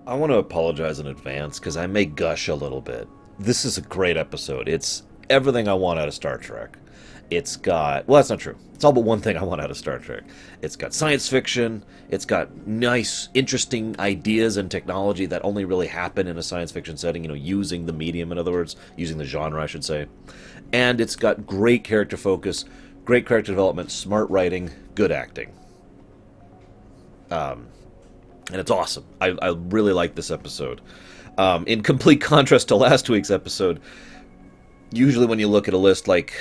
I want to apologize in advance because I may gush a little bit. This is a great episode. It's everything I want out of Star Trek. It's got, well, that's not true. It's all but one thing I want out of Star Trek. It's got science fiction. It's got nice, interesting ideas and technology that only really happen in a science fiction setting, using the medium, in other words, using the genre, I should say. And it's got great character focus, great character development, smart writing, good acting. And it's awesome. I really like this episode. In complete contrast to last week's episode, usually when you look at a list like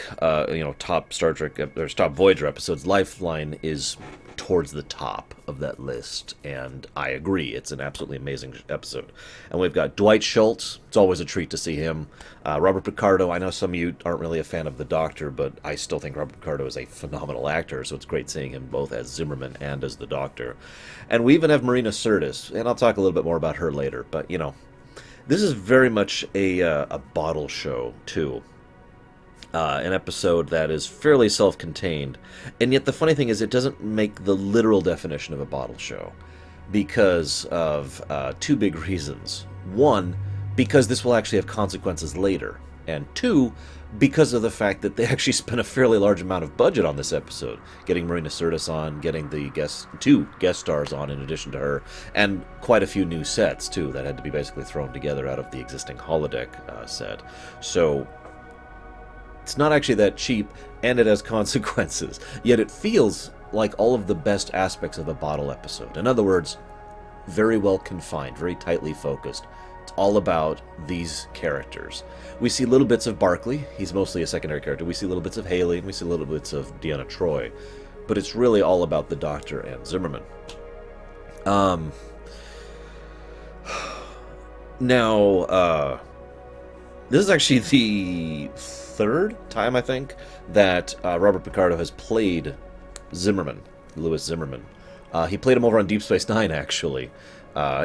top Star Trek or top Voyager episodes, Lifeline is towards the top of that list, and I agree. It's an absolutely amazing episode. And we've got Dwight Schultz. It's always a treat to see him. Robert Picardo. I know some of you aren't really a fan of the Doctor, but I still think Robert Picardo is a phenomenal actor, so it's great seeing him both as Zimmerman and as the Doctor. And we even have Marina Sirtis, and I'll talk a little bit more about her later, but this is very much a bottle show, too. An episode that is fairly self-contained, and yet the funny thing is it doesn't make the literal definition of a bottle show because of two big reasons. One, because this will actually have consequences later, and two, because of the fact that they actually spent a fairly large amount of budget on this episode, getting Marina Sirtis on, getting the two guest stars on in addition to her, and quite a few new sets, too, that had to be basically thrown together out of the existing holodeck set. So it's not actually that cheap, and it has consequences. Yet it feels like all of the best aspects of a bottle episode. In other words, very well confined, very tightly focused. It's all about these characters. We see little bits of Barclay. He's mostly a secondary character. We see little bits of Haley, and we see little bits of Deanna Troi. But it's really all about the Doctor and Zimmerman. Now, this is actually the third time, I think, that Robert Picardo has played Zimmerman, Louis Zimmerman. He played him over on Deep Space Nine, actually,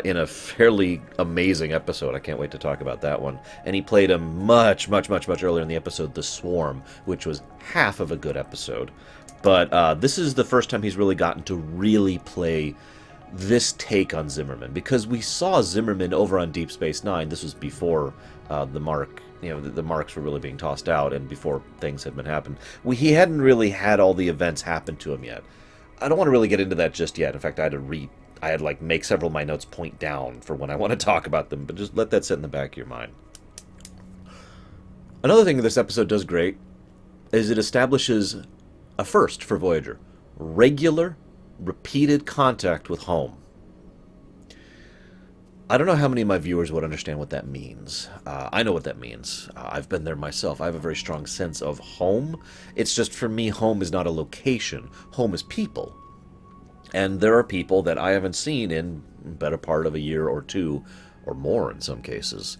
in a fairly amazing episode. I can't wait to talk about that one. And he played him much, much, much, much earlier in the episode, The Swarm, which was half of a good episode. But this is the first time he's really gotten to really play this take on Zimmerman, because we saw Zimmerman over on Deep Space Nine. This was before the marks were really being tossed out, and before things had been happened. He hadn't really had all the events happen to him yet. I don't want to really get into that just yet. In fact, I had to make several of my notes point down for when I want to talk about them, but just let that sit in the back of your mind. Another thing this episode does great is it establishes a first for Voyager: regular, repeated contact with home. I don't know how many of my viewers would understand what that means. I know what that means. I've been there myself. I have a very strong sense of home. It's just, for me, home is not a location. Home is people. And there are people that I haven't seen in the better part of a year or two, or more in some cases.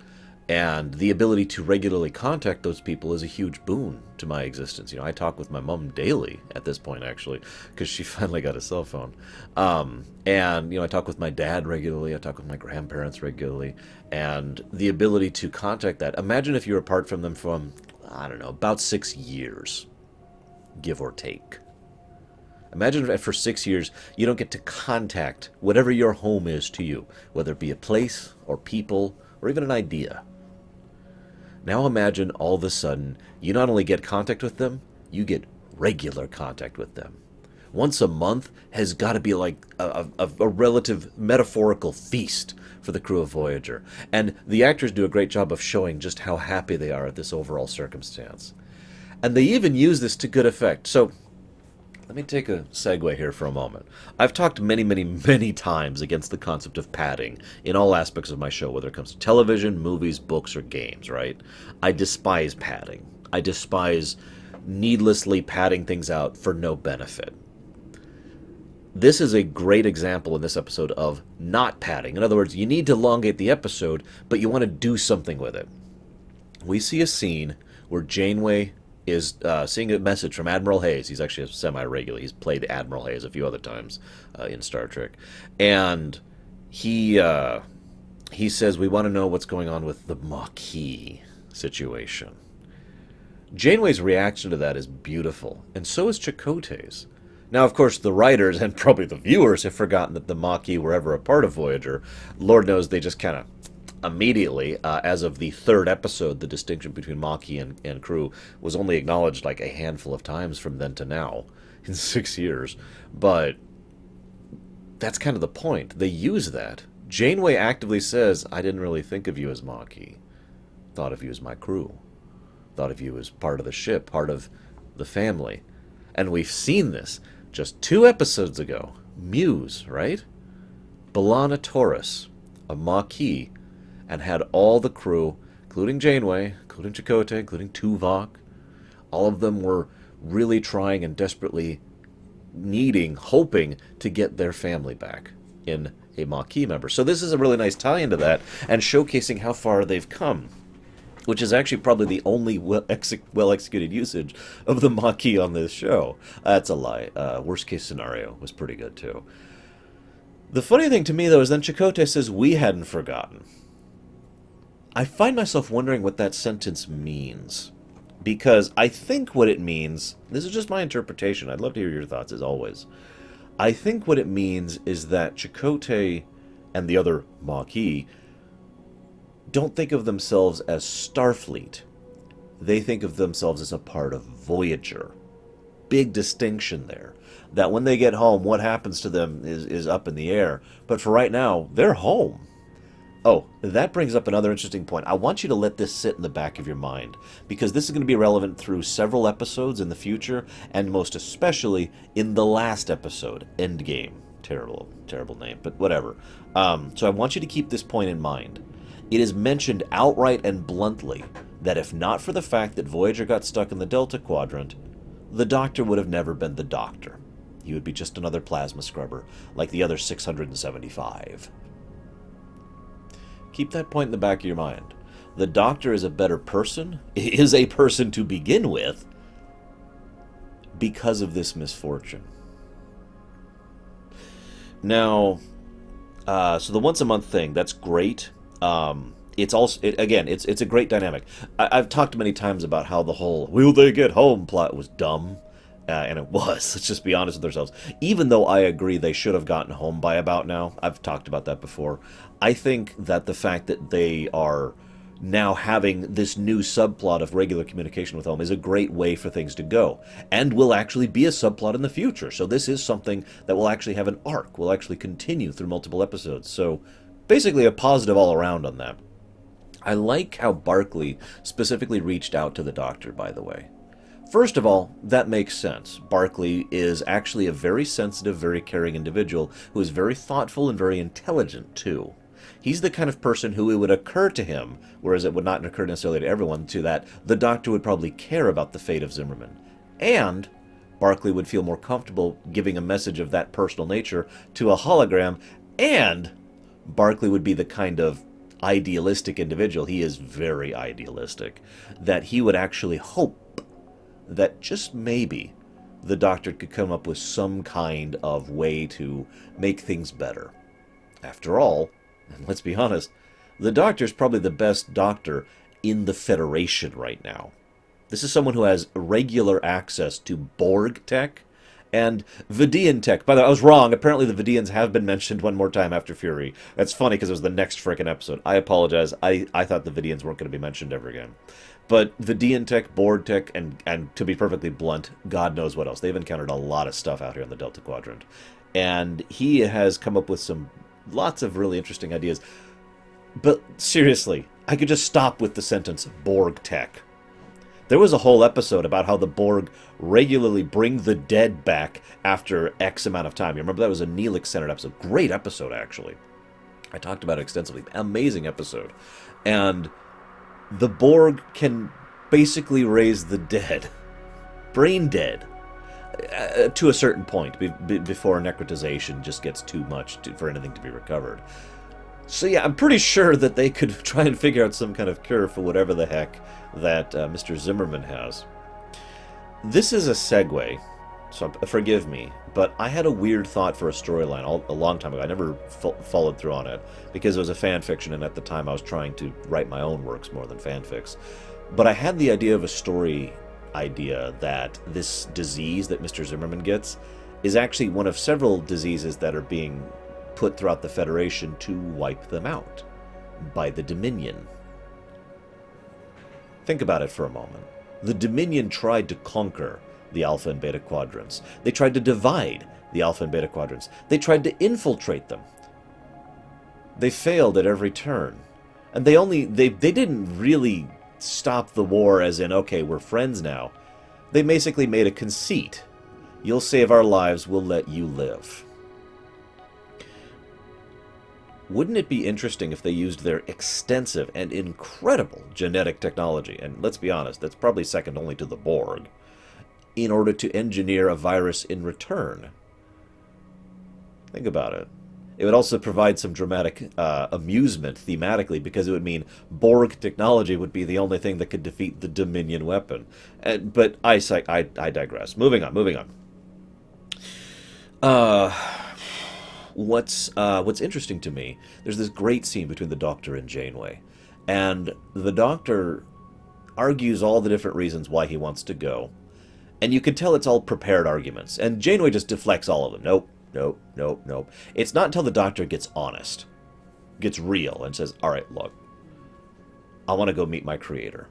And the ability to regularly contact those people is a huge boon to my existence. I talk with my mom daily at this point, actually, because she finally got a cell phone. And I talk with my dad regularly. I talk with my grandparents regularly. And the ability to contact that. Imagine if you're apart from them from, I don't know, about 6 years, give or take. Imagine if for 6 years you don't get to contact whatever your home is to you, whether it be a place or people or even an idea. Now imagine all of a sudden you not only get contact with them, you get regular contact with them. Once a month has got to be like a relative metaphorical feast for the crew of Voyager. And the actors do a great job of showing just how happy they are at this overall circumstance. And they even use this to good effect. So let me take a segue here for a moment. I've talked many, many, many times against the concept of padding in all aspects of my show, whether it comes to television, movies, books, or games, right? I despise padding. I despise needlessly padding things out for no benefit. This is a great example in this episode of not padding. In other words, you need to elongate the episode, but you want to do something with it. We see a scene where Janeway is seeing a message from Admiral Hayes. He's actually a semi-regular. He's played Admiral Hayes a few other times in Star Trek. And he says, we want to know what's going on with the Maquis situation. Janeway's reaction to that is beautiful, and so is Chakotay's. Now, of course, the writers and probably the viewers have forgotten that the Maquis were ever a part of Voyager. Lord knows they just kind of immediately, as of the third episode, the distinction between Maquis and crew was only acknowledged like a handful of times from then to now in 6 years. But that's kind of the point. They use that. Janeway actively says, I didn't really think of you as Maquis. Thought of you as my crew. Thought of you as part of the ship, part of the family. And we've seen this just 2 episodes ago. Muse, right? B'Elanna Torres, a Maquis, and had all the crew, including Janeway, including Chakotay, including Tuvok, all of them were really trying and desperately needing, hoping to get their family back in a Maquis member. So this is a really nice tie into that, and showcasing how far they've come, which is actually probably the only well-executed usage of the Maquis on this show. That's a lie. Worst case scenario was pretty good, too. The funny thing to me, though, is then Chakotay says, we hadn't forgotten. I find myself wondering what that sentence means. Because I think what it means, this is just my interpretation, I'd love to hear your thoughts as always. I think what it means is that Chakotay and the other Maquis don't think of themselves as Starfleet. They think of themselves as a part of Voyager. Big distinction there. That when they get home, what happens to them is up in the air. But for right now, they're home. Oh, that brings up another interesting point. I want you to let this sit in the back of your mind, because this is going to be relevant through several episodes in the future, and most especially in the last episode, Endgame. Terrible, terrible name, but whatever. So I want you to keep this point in mind. It is mentioned outright and bluntly that if not for the fact that Voyager got stuck in the Delta Quadrant, the Doctor would have never been the Doctor. He would be just another plasma scrubber, like the other 675. Keep that point in the back of your mind. The Doctor is a better person, is a person to begin with, because of this misfortune. Now, so the once-a-month thing, that's great. It's also, it's a great dynamic. I've talked many times about how the whole "will they get home" plot was dumb. And it was. Let's just be honest with ourselves. Even though I agree they should have gotten home by about now, I've talked about that before, I think that the fact that they are now having this new subplot of regular communication with home is a great way for things to go, and will actually be a subplot in the future. So this is something that will actually have an arc, will actually continue through multiple episodes. So basically a positive all around on that. I like how Barclay specifically reached out to the Doctor, by the way. First of all, that makes sense. Barclay is actually a very sensitive, very caring individual who is very thoughtful and very intelligent, too. He's the kind of person who it would occur to him, whereas it would not occur necessarily to everyone, to that the Doctor would probably care about the fate of Zimmerman. And Barclay would feel more comfortable giving a message of that personal nature to a hologram, and Barclay would be the kind of idealistic individual, he is very idealistic, that he would actually hope that just maybe the Doctor could come up with some kind of way to make things better. After all, and let's be honest, the Doctor's probably the best Doctor in the Federation right now. This is someone who has regular access to Borg tech and Vidian tech. By the way, I was wrong. Apparently the Vidians have been mentioned one more time after Fury. That's funny because it was the next frickin' episode. I apologize. I thought the Vidians weren't going to be mentioned ever again. But Vidian tech, Borg tech, and to be perfectly blunt, God knows what else. They've encountered a lot of stuff out here in the Delta Quadrant. And he has come up with lots of really interesting ideas. But seriously, I could just stop with the sentence, Borg tech. There was a whole episode about how the Borg regularly bring the dead back after X amount of time. You remember that was a Neelix-centered episode. Great episode, actually. I talked about it extensively. Amazing episode. And the Borg can basically raise the dead. Brain dead. To a certain point, before necrotization just gets too much for anything to be recovered. So yeah, I'm pretty sure that they could try and figure out some kind of cure for whatever the heck that Mr. Zimmerman has. This is a segue, so forgive me, but I had a weird thought for a storyline a long time ago. I never followed through on it, because it was a fan fiction, and at the time I was trying to write my own works more than fanfics. But I had the idea of a story idea that this disease that Mr. Zimmerman gets is actually one of several diseases that are being put throughout the Federation to wipe them out by the Dominion. Think about it for a moment. The Dominion tried to conquer the Alpha and Beta Quadrants. They tried to divide the Alpha and Beta Quadrants. They tried to infiltrate them. They failed at every turn. And they didn't really stop the war as in, okay, we're friends now. They basically made a conceit. You'll save our lives, we'll let you live. Wouldn't it be interesting if they used their extensive and incredible genetic technology, and let's be honest, that's probably second only to the Borg, in order to engineer a virus in return? Think about it. It would also provide some dramatic amusement thematically, because it would mean Borg technology would be the only thing that could defeat the Dominion weapon. But I digress. Moving on. What's interesting to me, there's this great scene between the Doctor and Janeway, and the Doctor argues all the different reasons why he wants to go, and you can tell it's all prepared arguments, and Janeway just deflects all of them. Nope. It's not until the Doctor gets honest, gets real, and says, alright, look, I want to go meet my creator.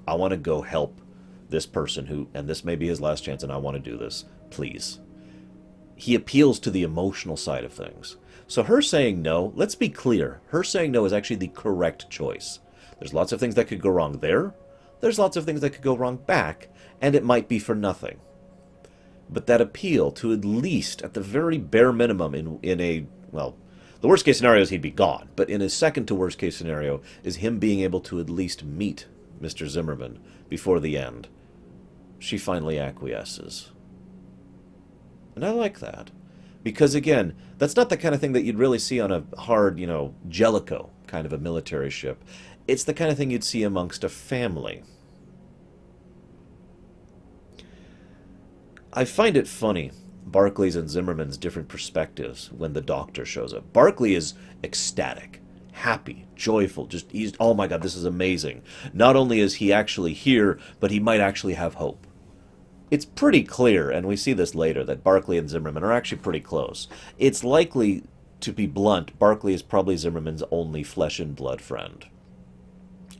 I want to go help this person who, and this may be his last chance, and I want to do this. Please. He appeals to the emotional side of things. So her saying no, let's be clear, her saying no is actually the correct choice. There's lots of things that could go wrong there. There's lots of things that could go wrong back, and it might be for nothing. But that appeal to at least, at the very bare minimum, in a, well, the worst case scenario is he'd be gone, but in a second to worst case scenario is him being able to at least meet Mr. Zimmerman before the end. She finally acquiesces. And I like that. Because, again, that's not the kind of thing that you'd really see on a hard, Jellicoe kind of a military ship. It's the kind of thing you'd see amongst a family. I find it funny, Barclay's and Zimmerman's different perspectives when the Doctor shows up. Barclay is ecstatic, happy, joyful, he's, oh my god, this is amazing. Not only is he actually here, but he might actually have hope. It's pretty clear, and we see this later, that Barclay and Zimmerman are actually pretty close. It's likely, to be blunt, Barclay is probably Zimmerman's only flesh and blood friend.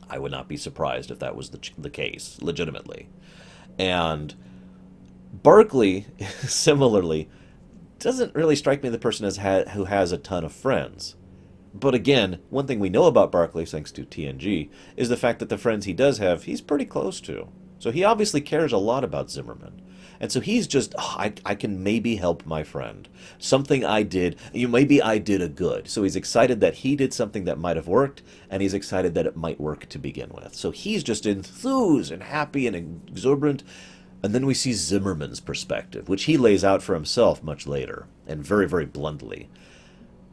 I would not be surprised if that was the case, legitimately. And Barclay, similarly, doesn't really strike me the person as who has a ton of friends. But again, one thing we know about Barclay, thanks to TNG, is the fact that the friends he does have, he's pretty close to. So he obviously cares a lot about Zimmerman. And so he's just, I can maybe help my friend. Something I did, maybe I did a good. So he's excited that he did something that might have worked, and he's excited that it might work to begin with. So he's just enthused and happy and exuberant. And then we see Zimmerman's perspective, which he lays out for himself much later, and very, very bluntly.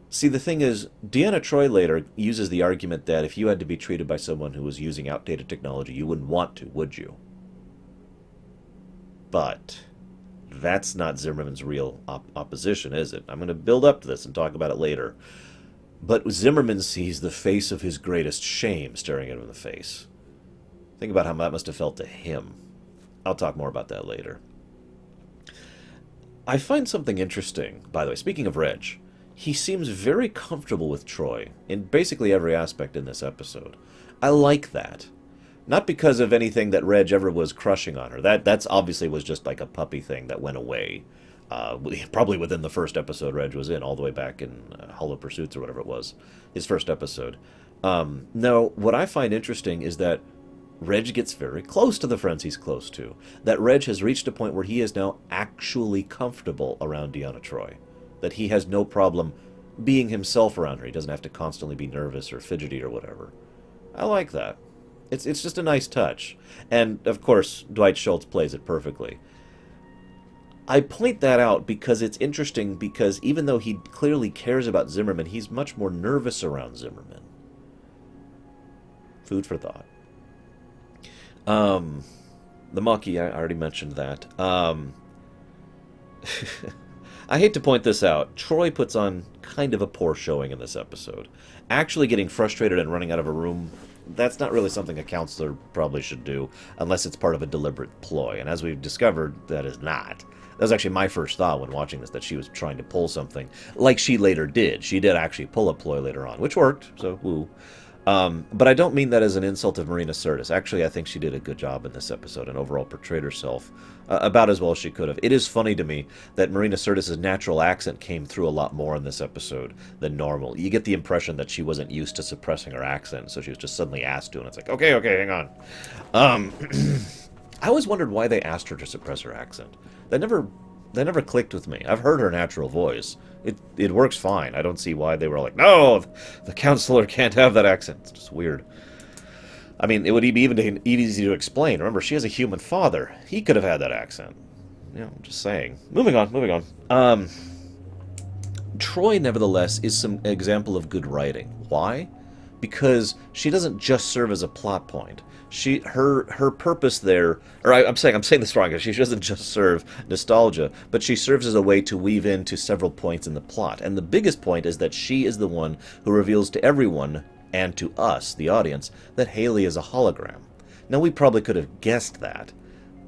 See, the thing is, Deanna Troi later uses the argument that if you had to be treated by someone who was using outdated technology, you wouldn't want to, would you? But that's not Zimmerman's real opposition, is it? I'm going to build up to this and talk about it later. But Zimmerman sees the face of his greatest shame staring at him in the face. Think about how that must have felt to him. I'll talk more about that later. I find something interesting, by the way, speaking of Reg. He seems very comfortable with Troi in basically every aspect in this episode. I like that. Not because of anything that Reg ever was crushing on her. That's obviously was just like a puppy thing that went away. Probably within the first episode Reg was in, all the way back in Hollow Pursuits or whatever it was. His first episode. No, what I find interesting is that Reg gets very close to the friends he's close to. That Reg has reached a point where he is now actually comfortable around Deanna Troi. That he has no problem being himself around her. He doesn't have to constantly be nervous or fidgety or whatever. I like that. It's just a nice touch. And, of course, Dwight Schultz plays it perfectly. I point that out because it's interesting, because even though he clearly cares about Zimmerman, he's much more nervous around Zimmerman. Food for thought. The Maquis, I already mentioned that. I hate to point this out. Troi puts on kind of a poor showing in this episode. Actually getting frustrated and running out of a room that's not really something a counselor probably should do unless it's part of a deliberate ploy. And as we've discovered, that is not. That was actually my first thought when watching this, that she was trying to pull something, like she later did. She did actually pull a ploy later on, which worked, so woo. But I don't mean that as an insult of Marina Sirtis. Actually, I think she did a good job in this episode and overall portrayed herself about as well as she could have. It is funny to me that Marina Sirtis' natural accent came through a lot more in this episode than normal. You get the impression that she wasn't used to suppressing her accent, so she was just suddenly asked to, and it's like, okay, hang on. I always wondered why they asked her to suppress her accent. That never clicked with me. I've heard her natural voice. It works fine. I don't see why they were like, no, the counselor can't have that accent. It's just weird. I mean, it would be even easy to explain. Remember, she has a human father. He could have had that accent. You know, I'm just saying. Moving on. Troy, nevertheless, is some example of good writing. Why? Because she doesn't just serve as a plot point. Her purpose there, or I'm saying this wrong. She doesn't just serve nostalgia, but she serves as a way to weave into several points in the plot. And the biggest point is that she is the one who reveals to everyone and to us, the audience, that Haley is a hologram. Now, we probably could have guessed that,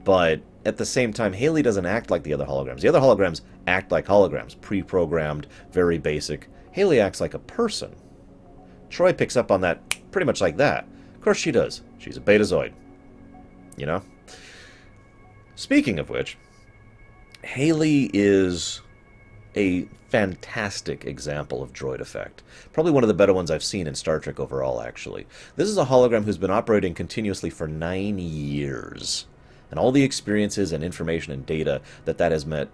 but at the same time, Haley doesn't act like the other holograms. The other holograms act like holograms, pre-programmed, very basic. Haley acts like a person. Troy picks up on that pretty much like that. Of course she does. She's a Betazoid. You know? Speaking of which, Haley is a fantastic example of droid effect. Probably one of the better ones I've seen in Star Trek overall, actually. This is a hologram who's been operating continuously for 9 years. And all the experiences and information and data that has met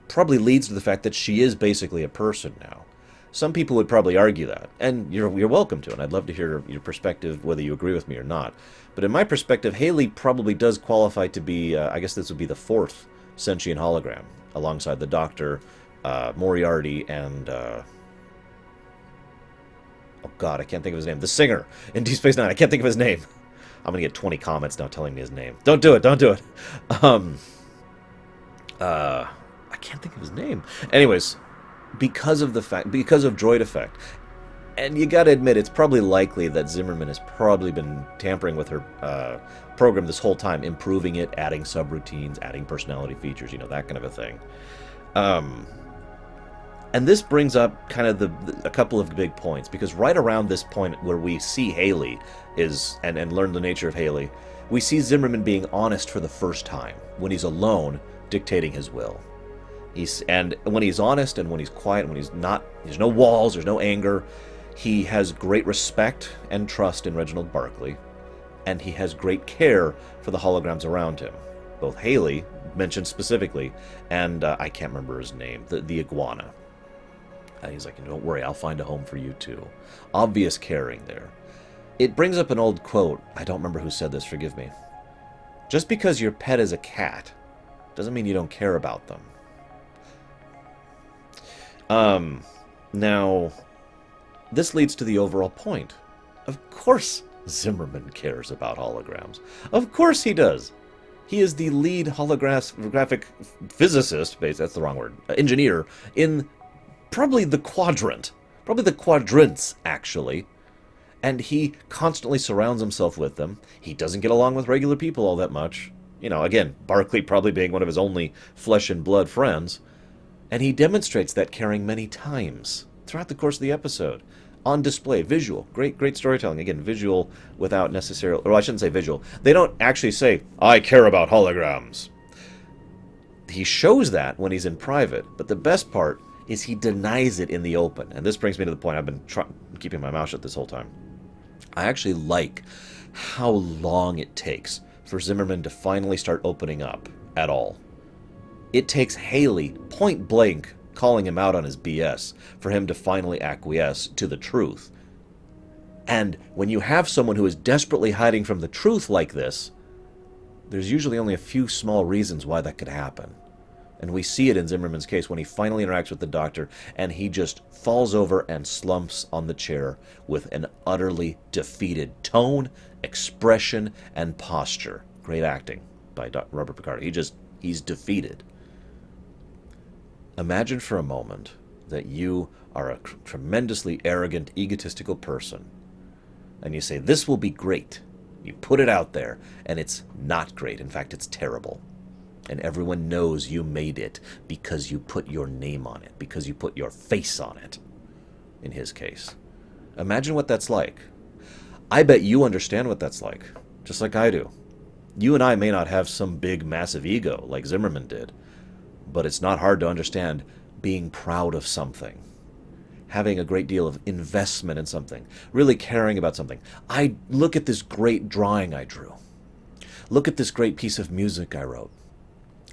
probably leads to the fact that she is basically a person now. Some people would probably argue that, and you're welcome to, and I'd love to hear your perspective, whether you agree with me or not. But in my perspective, Haley probably does qualify to be, I guess this would be the 4th sentient hologram, alongside the Doctor, Moriarty, and, oh god, I can't think of his name. The singer in Deep Space Nine, I can't think of his name. I'm gonna get 20 comments now telling me his name. Don't do it. I can't think of his name. Anyways, because of droid effect. And you gotta admit, it's probably likely that Zimmerman has probably been tampering with her program this whole time, improving it, adding subroutines, adding personality features, you know, that kind of a thing. And this brings up kind of a couple of big points, because right around this point where we see Haley and learn the nature of Haley, we see Zimmerman being honest for the first time, when he's alone, dictating his will. And when he's honest and when he's quiet, when he's not, there's no walls, there's no anger, he has great respect and trust in Reginald Barclay, and he has great care for the holograms around him. Both Haley, mentioned specifically, and I can't remember his name, the iguana. And he's like, don't worry, I'll find a home for you too. Obvious caring there. It brings up an old quote. I don't remember who said this, forgive me. Just because your pet is a cat doesn't mean you don't care about them. Now, this leads to the overall point. Of course Zimmerman cares about holograms. Of course he does. He is the lead holographic physicist, that's the wrong word, engineer, in probably the quadrants, actually. And he constantly surrounds himself with them. He doesn't get along with regular people all that much. You know, again, Barclay probably being one of his only flesh and blood friends. And he demonstrates that caring many times throughout the course of the episode. On display, visual, great storytelling. Again, visual without necessarily, or I shouldn't say visual. They don't actually say, I care about holograms. He shows that when he's in private, but the best part is he denies it in the open. And this brings me to the point I've been keeping my mouth shut this whole time. I actually like how long it takes for Zimmerman to finally start opening up at all. It takes Haley, point blank, calling him out on his BS for him to finally acquiesce to the truth. And when you have someone who is desperately hiding from the truth like this, there's usually only a few small reasons why that could happen. And we see it in Zimmerman's case when he finally interacts with the Doctor, and he just falls over and slumps on the chair with an utterly defeated tone, expression, and posture. Great acting by Robert Picardo. He's defeated. Imagine for a moment that you are a tremendously arrogant, egotistical person, and you say, this will be great. You put it out there, and it's not great. In fact, it's terrible. And everyone knows you made it because you put your name on it, because you put your face on it, in his case. Imagine what that's like. I bet you understand what that's like, just like I do. You and I may not have some big, massive ego like Zimmerman did, but it's not hard to understand being proud of something, having a great deal of investment in something, really caring about something. I look at this great drawing I drew. Look at this great piece of music I wrote.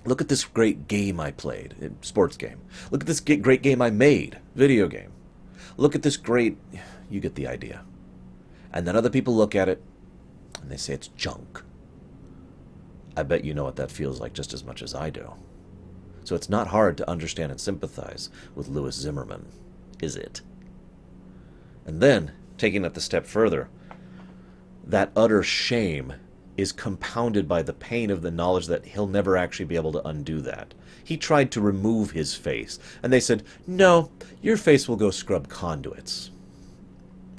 Look at this great game I played, sports game. Look at this great game I made, video game. Look at this great... You get the idea. And then other people look at it, and they say it's junk. I bet you know what that feels like just as much as I do. So it's not hard to understand and sympathize with Louis Zimmerman, is it? And then, taking it a step further, that utter shame is compounded by the pain of the knowledge that he'll never actually be able to undo that. He tried to remove his face, and they said, no, your face will go scrub conduits.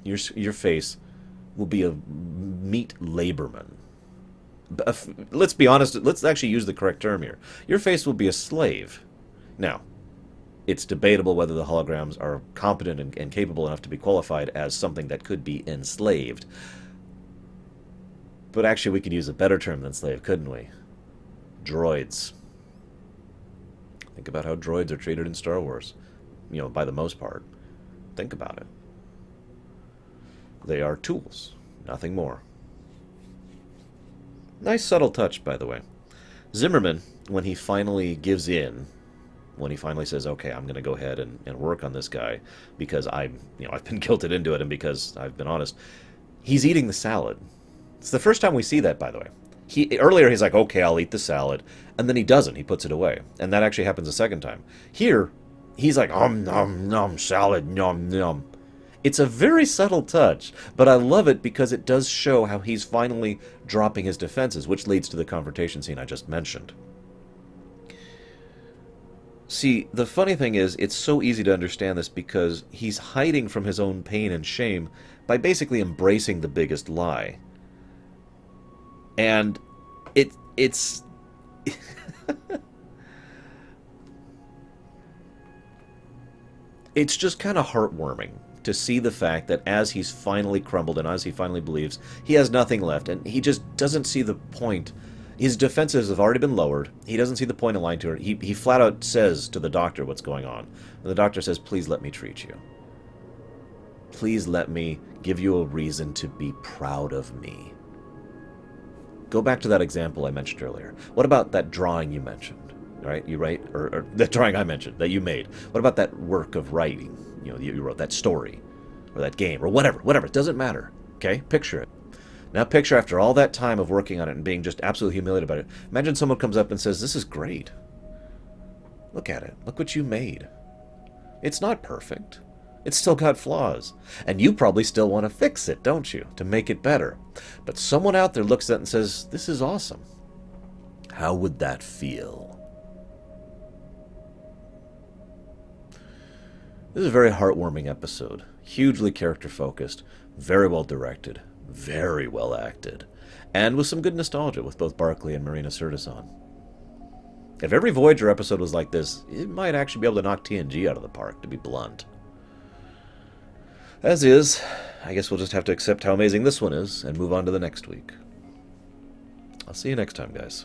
Your face will be a meat laborman. Let's be honest, let's actually use the correct term here. Your face will be a slave. Now, it's debatable whether the holograms are competent and capable enough to be qualified as something that could be enslaved. But actually, we could use a better term than slave, couldn't we? Droids. Think about how droids are treated in Star Wars. You know, by the most part. Think about it. They are tools, nothing more. Nice subtle touch, by the way. Zimmerman, when he finally gives in, when he finally says, okay, I'm going to go ahead and work on this guy because I've been guilted into it and because I've been honest, he's eating the salad. It's the first time we see that, by the way. Earlier he's like, okay, I'll eat the salad, and then he doesn't. He puts it away, and that actually happens a second time. Here, he's like, nom, nom, salad, nom, nom. It's a very subtle touch, but I love it because it does show how he's finally dropping his defenses, which leads to the confrontation scene I just mentioned. See, the funny thing is, it's so easy to understand this because he's hiding from his own pain and shame by basically embracing the biggest lie. And it's... it's just kind of heartwarming to see the fact that as he's finally crumbled and as he finally believes, he has nothing left, and he just doesn't see the point. His defenses have already been lowered. He doesn't see the point in lying to her. He flat out says to the doctor what's going on. And the doctor says, please let me treat you. Please let me give you a reason to be proud of me. Go back to that example I mentioned earlier. What about that drawing you mentioned? Right? You write, or that drawing I mentioned that you made. What about that work of writing? You know, you wrote that story, or that game, or whatever. It doesn't matter. Okay? Picture it. Now picture after all that time of working on it and being just absolutely humiliated about it. Imagine someone comes up and says, this is great. Look at it. Look what you made. It's not perfect. It's still got flaws. And you probably still want to fix it, don't you? To make it better. But someone out there looks at it and says, this is awesome. How would that feel? This is a very heartwarming episode. Hugely character-focused. Very well directed. Very well acted. And with some good nostalgia with both Barclay and Marina Sirtis on. If every Voyager episode was like this, it might actually be able to knock TNG out of the park, to be blunt. As is, I guess we'll just have to accept how amazing this one is and move on to the next week. I'll see you next time, guys.